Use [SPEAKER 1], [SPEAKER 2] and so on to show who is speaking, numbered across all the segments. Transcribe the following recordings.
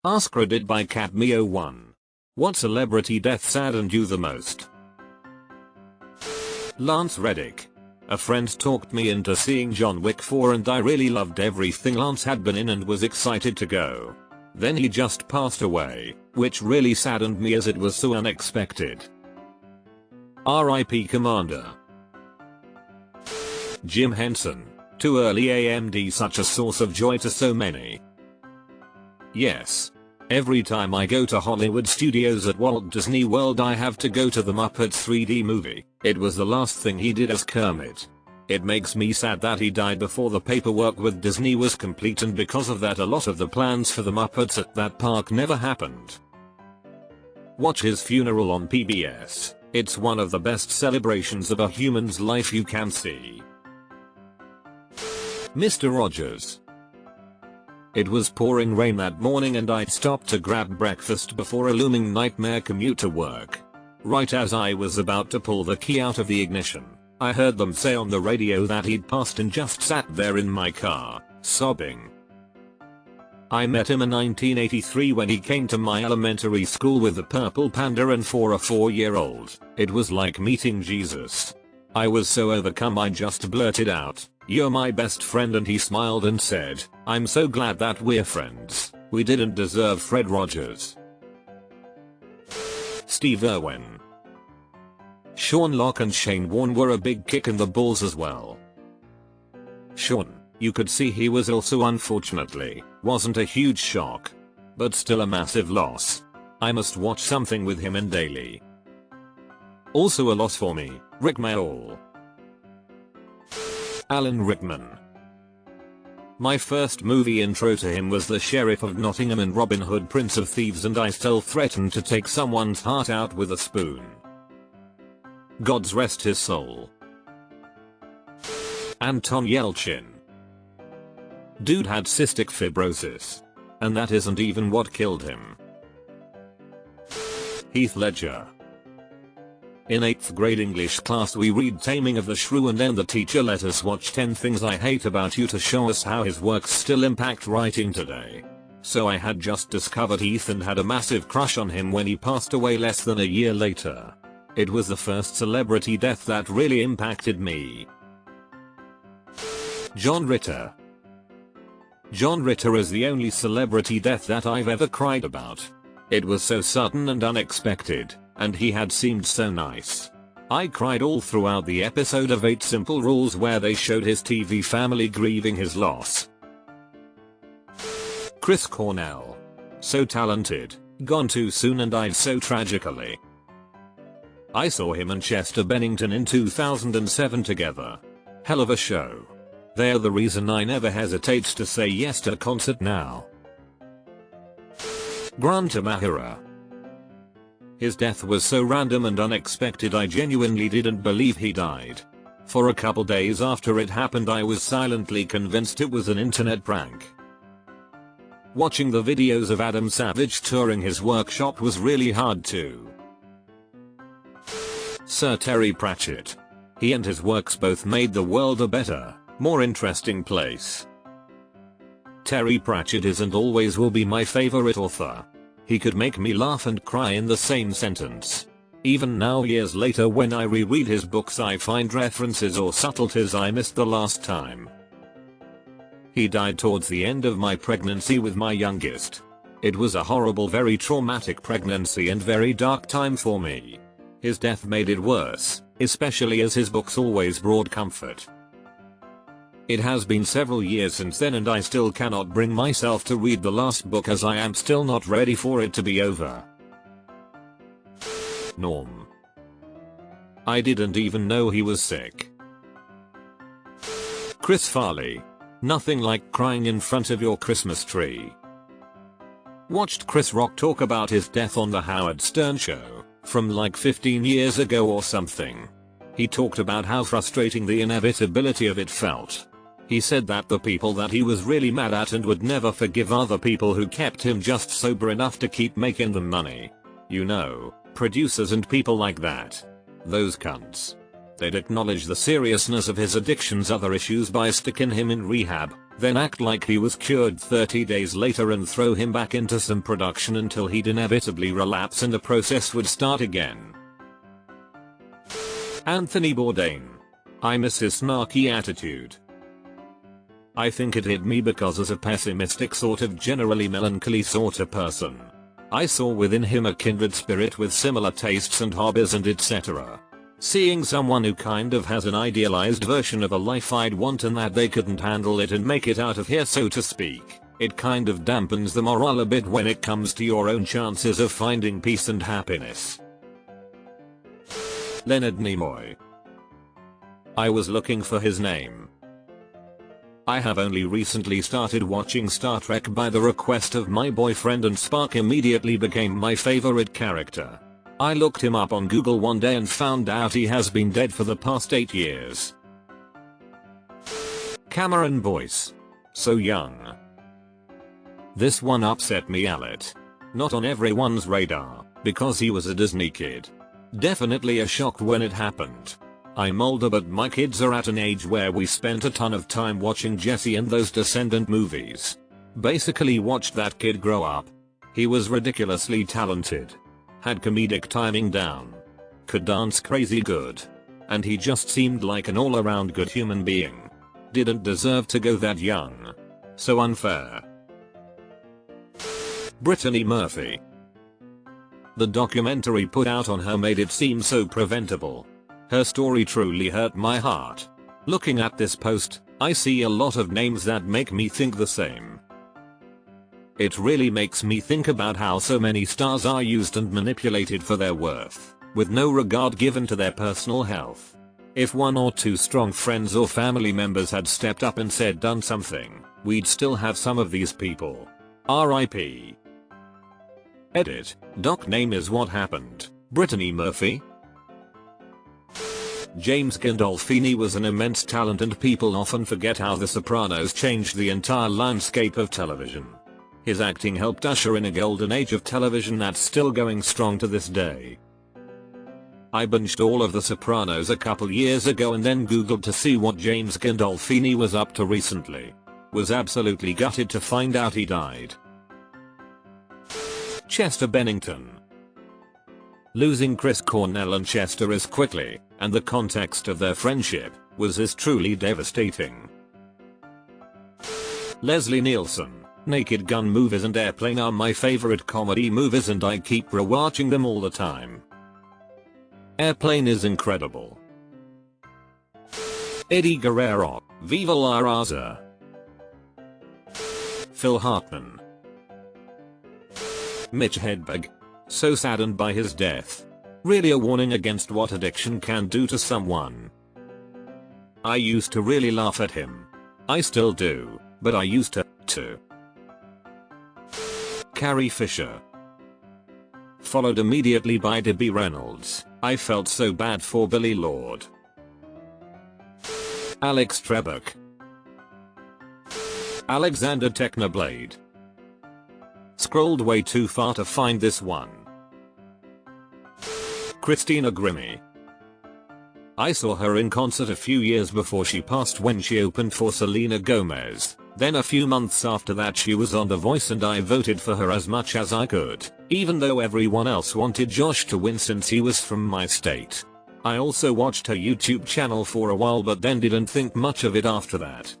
[SPEAKER 1] AskReddit by CatMeo1. What celebrity death saddened you the most? Lance Reddick. A friend talked me into seeing John Wick 4 and I really loved everything Lance had been in and was excited to go. Then he just passed away, which really saddened me as it was so unexpected. R.I.P. Commander. Jim Henson. Too early AMD, such a source of joy to so many. Yes. Every time I go to Hollywood Studios at Walt Disney World I have to go to the Muppets 3D movie. It was the last thing he did as Kermit. It makes me sad that he died before the paperwork with Disney was complete, and because of that a lot of the plans for the Muppets at that park never happened. Watch his funeral on PBS. It's one of the best celebrations of a human's life you can see. Mr. Rogers. It was pouring rain that morning and I stopped to grab breakfast before a looming nightmare commute to work. Right as I was about to pull the key out of the ignition, I heard them say on the radio that he'd passed and just sat there in my car, sobbing. I met him in 1983 when he came to my elementary school with the purple panda, and for a 4-year-old, it was like meeting Jesus. I was so overcome I just blurted out, "You're my best friend," and he smiled and said, "I'm so glad that we're friends. We didn't deserve Fred Rogers." Steve Irwin. Sean Locke and Shane Warne were a big kick in the balls as well. Sean, you could see he was ill, so unfortunately, wasn't a huge shock. But still a massive loss. I must watch something with him in daily. Also a loss for me, Rick Mayall. Alan Rickman. My first movie intro to him was The Sheriff of Nottingham and Robin Hood Prince of Thieves, and I still threatened to take someone's heart out with a spoon. God's rest his soul. Anton Yelchin. Dude had cystic fibrosis. And that isn't even what killed him. Heath Ledger. In 8th grade English class we read Taming of the Shrew, and then the teacher let us watch 10 Things I Hate About You to show us how his works still impact writing today. So I had just discovered Heath and had a massive crush on him when he passed away less than a year later. It was the first celebrity death that really impacted me. John Ritter. John Ritter is the only celebrity death that I've ever cried about. It was so sudden and unexpected, and he had seemed so nice. I cried all throughout the episode of 8 Simple Rules where they showed his TV family grieving his loss. Chris Cornell. So talented, gone too soon and died so tragically. I saw him and Chester Bennington in 2007 together. Hell of a show. They're the reason I never hesitate to say yes to a concert now. Grant Imahara. His death was so random and unexpected I genuinely didn't believe he died. For a couple days after it happened I was silently convinced it was an internet prank. Watching the videos of Adam Savage touring his workshop was really hard too. Sir Terry Pratchett. He and his works both made the world a better, more interesting place. Terry Pratchett is and always will be my favorite author. He could make me laugh and cry in the same sentence. Even now, years later, when I reread his books I find references or subtleties I missed the last time. He died towards the end of my pregnancy with my youngest. It was a horrible, very traumatic pregnancy and very dark time for me. His death made it worse, especially as his books always brought comfort. It has been several years since then and I still cannot bring myself to read the last book as I am still not ready for it to be over. Norm. I didn't even know he was sick. Chris Farley. Nothing like crying in front of your Christmas tree. Watched Chris Rock talk about his death on the Howard Stern show, from like 15 years ago or something. He talked about how frustrating the inevitability of it felt. He said that the people that he was really mad at and would never forgive are the people who kept him just sober enough to keep making them money. You know, producers and people like that. Those cunts. They'd acknowledge the seriousness of his addiction's other issues by sticking him in rehab, then act like he was cured 30 days later and throw him back into some production until he'd inevitably relapse and the process would start again. Anthony Bourdain. I miss his snarky attitude. I think it hit me because as a pessimistic sort of generally melancholy sort of person, I saw within him a kindred spirit with similar tastes and hobbies and etc. Seeing someone who kind of has an idealized version of a life I'd want and that they couldn't handle it and make it out of here so to speak, it kind of dampens the morale a bit when it comes to your own chances of finding peace and happiness. Leonard Nimoy. I was looking for his name. I have only recently started watching Star Trek by the request of my boyfriend and Spock immediately became my favorite character. I looked him up on Google one day and found out he has been dead for the past 8 years. Cameron Boyce. So young. This one upset me a lot. Not on everyone's radar, because he was a Disney kid. Definitely a shock when it happened. I'm older but my kids are at an age where we spent a ton of time watching Jesse and those Descendant movies. Basically watched that kid grow up. He was ridiculously talented. Had comedic timing down. Could dance crazy good. And he just seemed like an all-around good human being. Didn't deserve to go that young. So unfair. Brittany Murphy. The documentary put out on her made it seem so preventable. Her story truly hurt my heart. Looking at this post, I see a lot of names that make me think the same. It really makes me think about how so many stars are used and manipulated for their worth, with no regard given to their personal health. If one or two strong friends or family members had stepped up and said done something, we'd still have some of these people. R.I.P. Edit. Doc name is what happened. Brittany Murphy. James Gandolfini was an immense talent and people often forget how The Sopranos changed the entire landscape of television. His acting helped usher in a golden age of television that's still going strong to this day. I binged all of The Sopranos a couple years ago and then googled to see what James Gandolfini was up to recently. Was absolutely gutted to find out he died. Chester Bennington. Losing Chris Cornell and Chester as quickly, and the context of their friendship, was as truly devastating. Leslie Nielsen. Naked Gun movies and Airplane are my favorite comedy movies and I keep rewatching them all the time. Airplane is incredible. Eddie Guerrero. Viva la Raza. Phil Hartman. Mitch Hedberg. So saddened by his death. Really a warning against what addiction can do to someone. I used to really laugh at him. I still do, but I used to. Carrie Fisher. Followed immediately by Debbie Reynolds. I felt so bad for Billy Lord. Alex Trebek. Alexander Technoblade. Scrolled way too far to find this one. Christina Grimmie. I saw her in concert a few years before she passed when she opened for Selena Gomez. Then a few months after that she was on The Voice and I voted for her as much as I could, even though everyone else wanted Josh to win since he was from my state. I also watched her YouTube channel for a while but then didn't think much of it after that.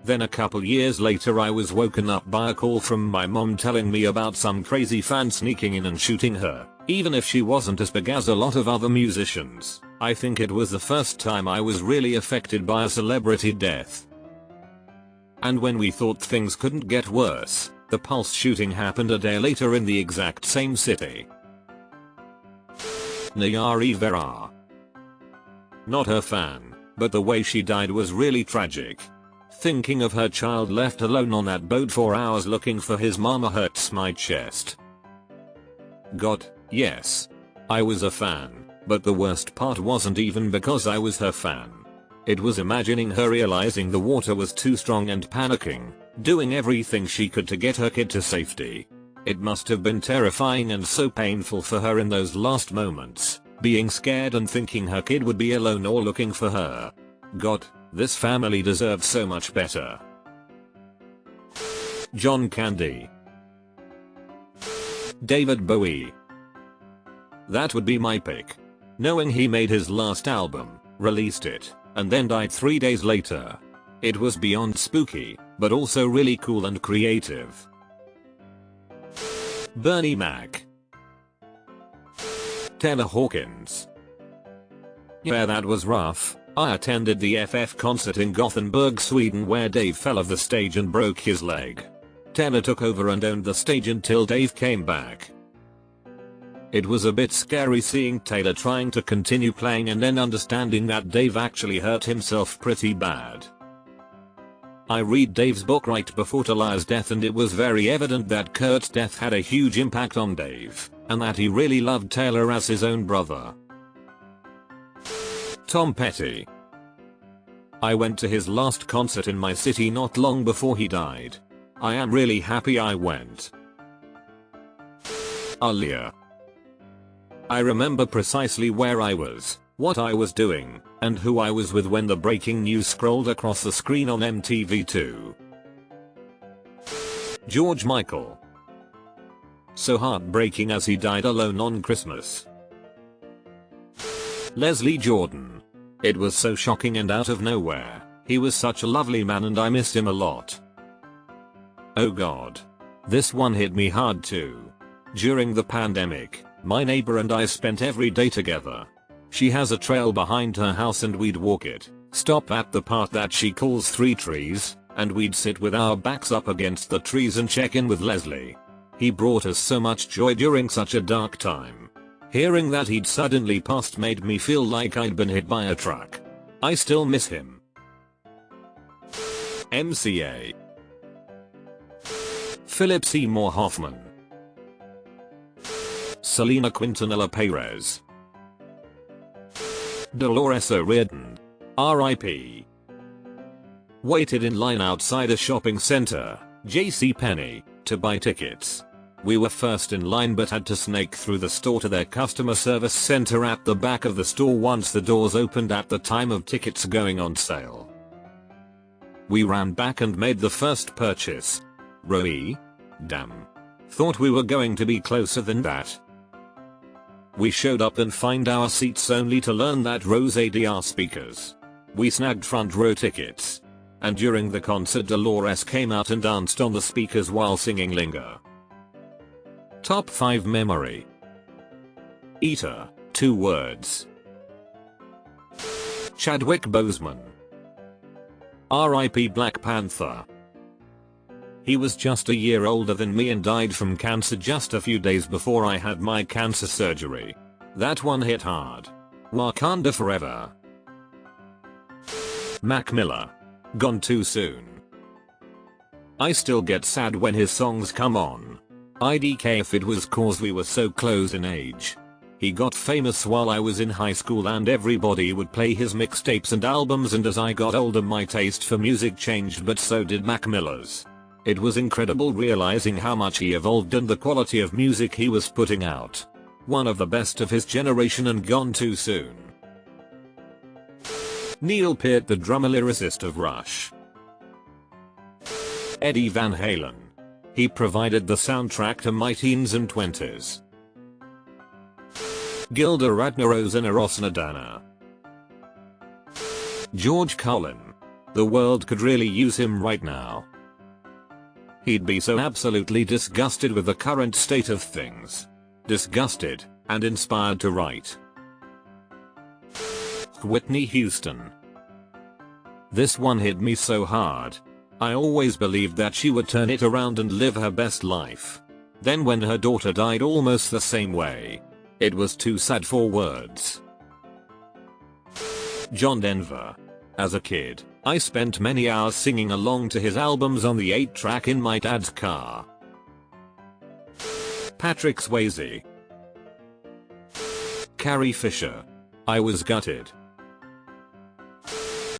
[SPEAKER 1] Then a couple years later I was woken up by a call from my mom telling me about some crazy fan sneaking in and shooting her, even if she wasn't as big as a lot of other musicians. I think it was the first time I was really affected by a celebrity death. And when we thought things couldn't get worse, the Pulse shooting happened a day later in the exact same city. Nayari Vera. Not her fan, but the way she died was really tragic. Thinking of her child left alone on that boat for hours looking for his mama hurts my chest. God, yes. I was a fan, but the worst part wasn't even because I was her fan. It was imagining her realizing the water was too strong and panicking, doing everything she could to get her kid to safety. It must have been terrifying and so painful for her in those last moments. being scared and thinking her kid would be alone or looking for her. God, this family deserves so much better. John Candy. David Bowie. That would be my pick. Knowing he made his last album, released it, and then died 3 days later. It was beyond spooky, but also really cool and creative. Bernie Mac. Taylor Hawkins. Yeah, that was rough. I attended the FF concert in Gothenburg, Sweden, where Dave fell off the stage and broke his leg. Taylor took over and owned the stage until Dave came back. It was a bit scary seeing Taylor trying to continue playing and then understanding that Dave actually hurt himself pretty bad. I read Dave's book right before Taylor's death, and it was very evident that Kurt's death had a huge impact on Dave, and that he really loved Taylor as his own brother. Tom Petty. I went to his last concert in my city not long before he died. I am really happy I went. Aaliyah. I remember precisely where I was, what I was doing, and who I was with when the breaking news scrolled across the screen on MTV2. George Michael. So heartbreaking as he died alone on Christmas. Leslie Jordan. It was so shocking and out of nowhere. He was such a lovely man and I missed him a lot. Oh god. This one hit me hard too. During the pandemic, my neighbor and I spent every day together. She has a trail behind her house and we'd walk it, stop at the part that she calls 3 trees, and we'd sit with our backs up against the trees and check in with Leslie. He brought us so much joy during such a dark time. Hearing that he'd suddenly passed made me feel like I'd been hit by a truck. I still miss him. MCA. Philip Seymour Hoffman. Selena Quintanilla Perez. Dolores O'Riordan. R.I.P. Waited in line outside a shopping center, JCPenney, to buy tickets. We were first in line but had to snake through the store to their customer service center at the back of the store once the doors opened at the time of tickets going on sale. We ran back and made the first purchase. Row E? Damn. Thought we were going to be closer than that. We showed up and find our seats only to learn that rows ADR speakers. We snagged front row tickets. And during the concert Dolores came out and danced on the speakers while singing Linger. Top 5 memory. Eater, 2 words. Chadwick Boseman. R.I.P. Black Panther. He was just a year older than me and died from cancer just a few days before I had my cancer surgery. That one hit hard. Wakanda forever. Mac Miller. Gone too soon. I still get sad when his songs come on. IDK if it was cause we were so close in age. He got famous while I was in high school and everybody would play his mixtapes and albums, and as I got older my taste for music changed, but so did Mac Miller's. It was incredible realizing how much he evolved and the quality of music he was putting out. One of the best of his generation and gone too soon. Neil Peart, the drummer lyricist of Rush. Eddie Van Halen. He provided the soundtrack to my teens and 20s. Gilda Radner and Eros Nadana. George Carlin. The world could really use him right now. He'd be so absolutely disgusted with the current state of things. Disgusted, and inspired to write. Whitney Houston. This one hit me so hard. I always believed that she would turn it around and live her best life. Then when her daughter died almost the same way, it was too sad for words. John Denver. As a kid, I spent many hours singing along to his albums on the 8-track in my dad's car. Patrick Swayze. Carrie Fisher. I was gutted